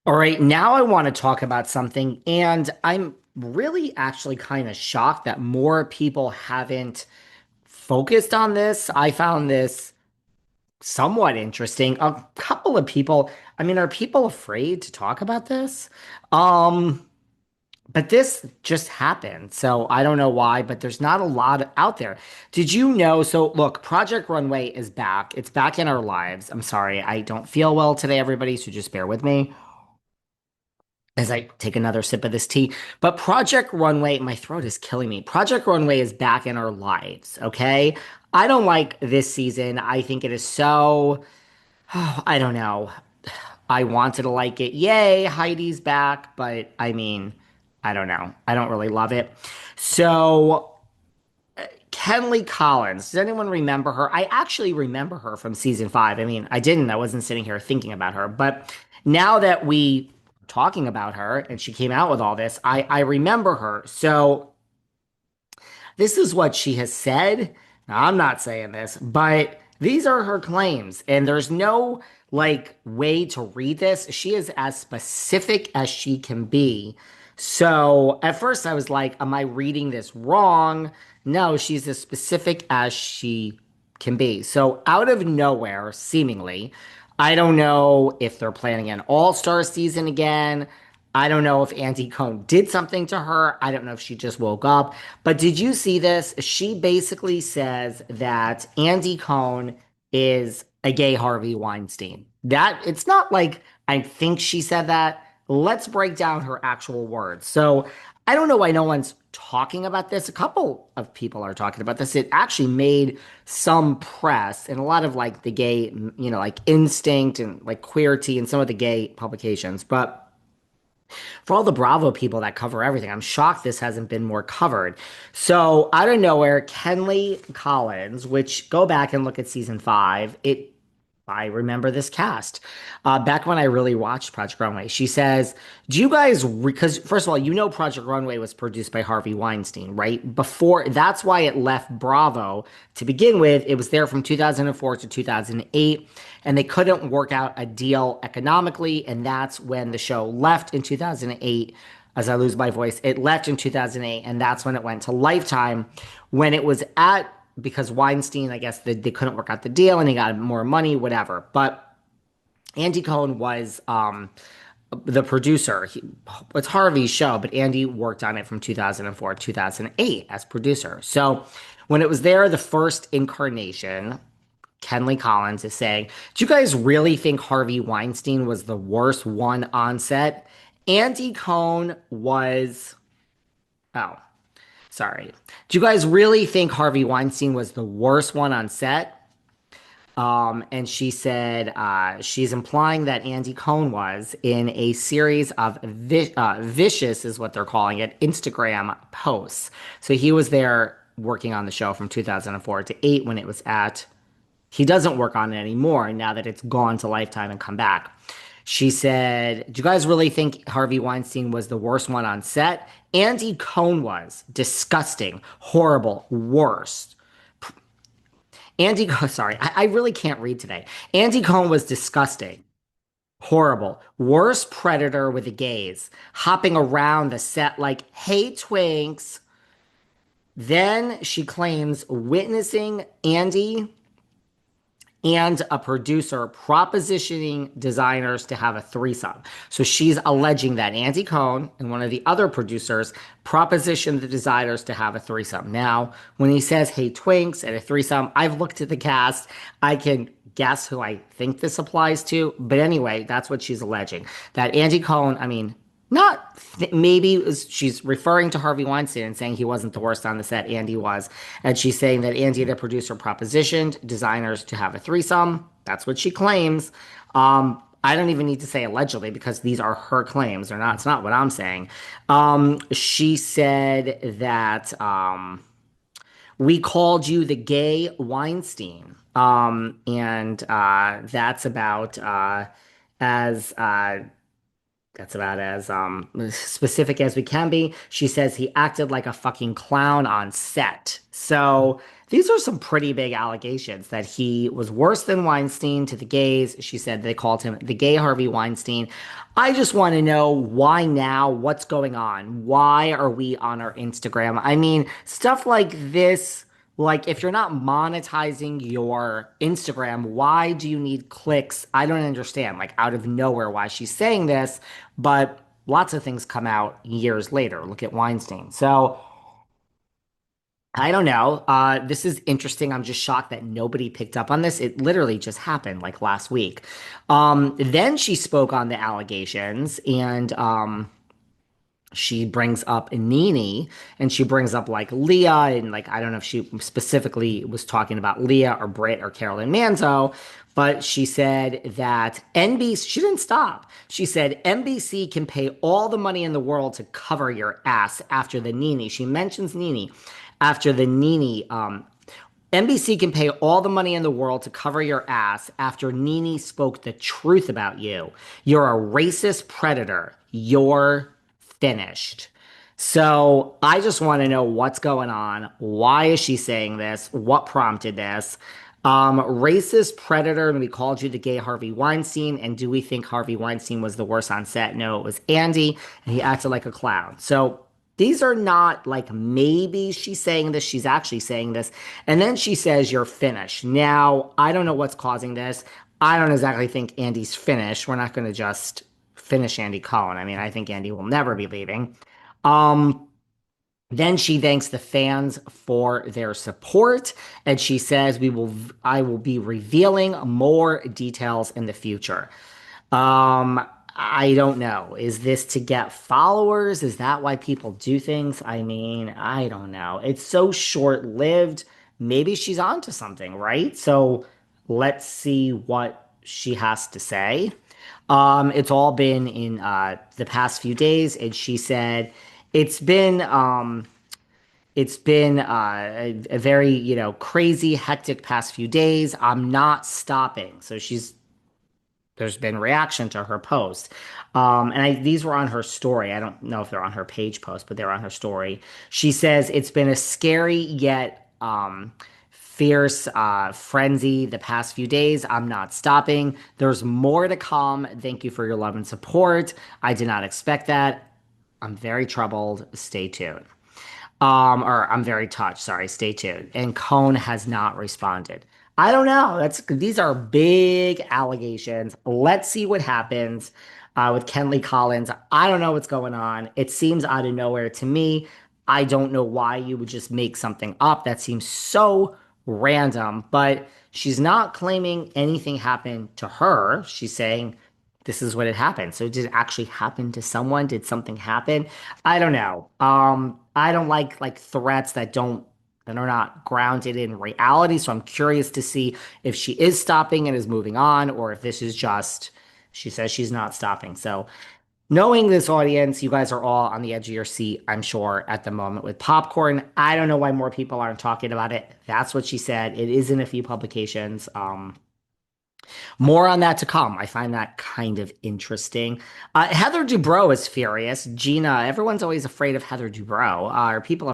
All right, now I want to talk about something, and I'm really actually kind of shocked that more people haven't focused on this. I found this somewhat interesting. A couple of people, I mean, are people afraid to talk about this? Um, but this just happened, so I don't know why, but there's not a lot out there. Did you know? So, look, Project Runway is back. It's back in our lives. I'm sorry, I don't feel well today, everybody, so just bear with me as I take another sip of this tea. But Project Runway, my throat is killing me. Project Runway is back in our lives, okay? I don't like this season. I think it is so, oh, I don't know. I wanted to like it. Yay, Heidi's back, but I mean, I don't know. I don't really love it. So, Kenley Collins, does anyone remember her? I actually remember her from season five. I mean, I didn't. I wasn't sitting here thinking about her, but now that we are talking about her and she came out with all this, I remember her. So this is what she has said. Now, I'm not saying this, but these are her claims, and there's no like way to read this. She is as specific as she can be. So at first I was like, am I reading this wrong? No, she's as specific as she can be. So out of nowhere, seemingly, I don't know if they're planning an all-star season again. I don't know if Andy Cohen did something to her. I don't know if she just woke up. But did you see this? She basically says that Andy Cohen is a gay Harvey Weinstein. That it's not like I think she said that. Let's break down her actual words. So I don't know why no one's talking about this. A couple of people are talking about this. It actually made some press and a lot of like the gay, like Instinct and like Queerty and some of the gay publications. But for all the Bravo people that cover everything, I'm shocked this hasn't been more covered. So out of nowhere, Kenley Collins, which go back and look at season five, I remember this cast. Back when I really watched Project Runway, she says, do you guys, because first of all, Project Runway was produced by Harvey Weinstein, right? Before, that's why it left Bravo to begin with. It was there from 2004 to 2008, and they couldn't work out a deal economically. And that's when the show left in 2008. As I lose my voice, it left in 2008, and that's when it went to Lifetime. When it was at because Weinstein, I guess they couldn't work out the deal and he got more money, whatever. But Andy Cohen was the producer. It's Harvey's show, but Andy worked on it from 2004 to 2008 as producer. So when it was there, the first incarnation, Kenley Collins is saying, do you guys really think Harvey Weinstein was the worst one on set? Andy Cohen was, oh, sorry. Do you guys really think Harvey Weinstein was the worst one on set? And she said she's implying that Andy Cohen was in a series of vicious, is what they're calling it, Instagram posts. So he was there working on the show from 2004 to 8 when it was at. He doesn't work on it anymore now that it's gone to Lifetime and come back. She said, do you guys really think Harvey Weinstein was the worst one on set? Andy Cohen was disgusting, horrible, worst. Sorry, I really can't read today. Andy Cohen was disgusting, horrible, worst predator with a gaze, hopping around the set like, hey, twinks. Then she claims witnessing Andy and a producer propositioning designers to have a threesome. So she's alleging that Andy Cohen and one of the other producers propositioned the designers to have a threesome. Now, when he says, hey, twinks and a threesome, I've looked at the cast. I can guess who I think this applies to. But anyway, that's what she's alleging. That Andy Cohen, I mean, not maybe she's referring to Harvey Weinstein and saying he wasn't the worst on the set. Andy was, and she's saying that Andy, the producer, propositioned designers to have a threesome. That's what she claims. I don't even need to say allegedly because these are her claims. They're not. It's not what I'm saying. She said that we called you the gay Weinstein, and as that's about as specific as we can be. She says he acted like a fucking clown on set. So these are some pretty big allegations that he was worse than Weinstein to the gays. She said they called him the gay Harvey Weinstein. I just want to know why now? What's going on? Why are we on our Instagram? I mean, stuff like this, like if you're not monetizing your Instagram, why do you need clicks? I don't understand, like out of nowhere, why she's saying this, but lots of things come out years later. Look at Weinstein. So, I don't know. This is interesting. I'm just shocked that nobody picked up on this. It literally just happened like last week. Then she spoke on the allegations and she brings up Nene and she brings up like Leah and like I don't know if she specifically was talking about Leah or Britt or Carolyn Manzo, but she said that NBC she didn't stop. She said NBC can pay all the money in the world to cover your ass after the Nene. She mentions Nene after the Nene NBC can pay all the money in the world to cover your ass after Nene spoke the truth about you. You're a racist predator. You're finished. So I just want to know what's going on. Why is she saying this? What prompted this? Racist predator, and we called you the gay Harvey Weinstein. And do we think Harvey Weinstein was the worst on set? No, it was Andy, and he acted like a clown. So these are not like maybe she's saying this, she's actually saying this. And then she says, you're finished. Now, I don't know what's causing this. I don't exactly think Andy's finished. We're not going to just finish Andy Cohen. I mean, I think Andy will never be leaving. Um, then she thanks the fans for their support, and she says, I will be revealing more details in the future. I don't know. Is this to get followers? Is that why people do things? I mean, I don't know. It's so short-lived. Maybe she's onto something, right? So let's see what she has to say. It's all been in the past few days, and she said it's been a very, crazy, hectic past few days. I'm not stopping. So there's been reaction to her post. These were on her story. I don't know if they're on her page post, but they're on her story. She says it's been a scary yet fierce frenzy the past few days. I'm not stopping. There's more to come. Thank you for your love and support. I did not expect that. I'm very troubled. Stay tuned. Or I'm very touched. Sorry, stay tuned. And Cohn has not responded. I don't know. These are big allegations. Let's see what happens with Kenley Collins. I don't know what's going on. It seems out of nowhere to me. I don't know why you would just make something up. That seems so random. But she's not claiming anything happened to her. She's saying this is what had happened. So did it actually happen to someone? Did something happen? I don't know. I don't like threats that are not grounded in reality. So I'm curious to see if she is stopping and is moving on, or if this is just she says she's not stopping. So knowing this audience, you guys are all on the edge of your seat, I'm sure, at the moment with popcorn. I don't know why more people aren't talking about it. That's what she said. It is in a few publications. More on that to come. I find that kind of interesting. Heather Dubrow is furious. Gina, everyone's always afraid of Heather Dubrow. Are people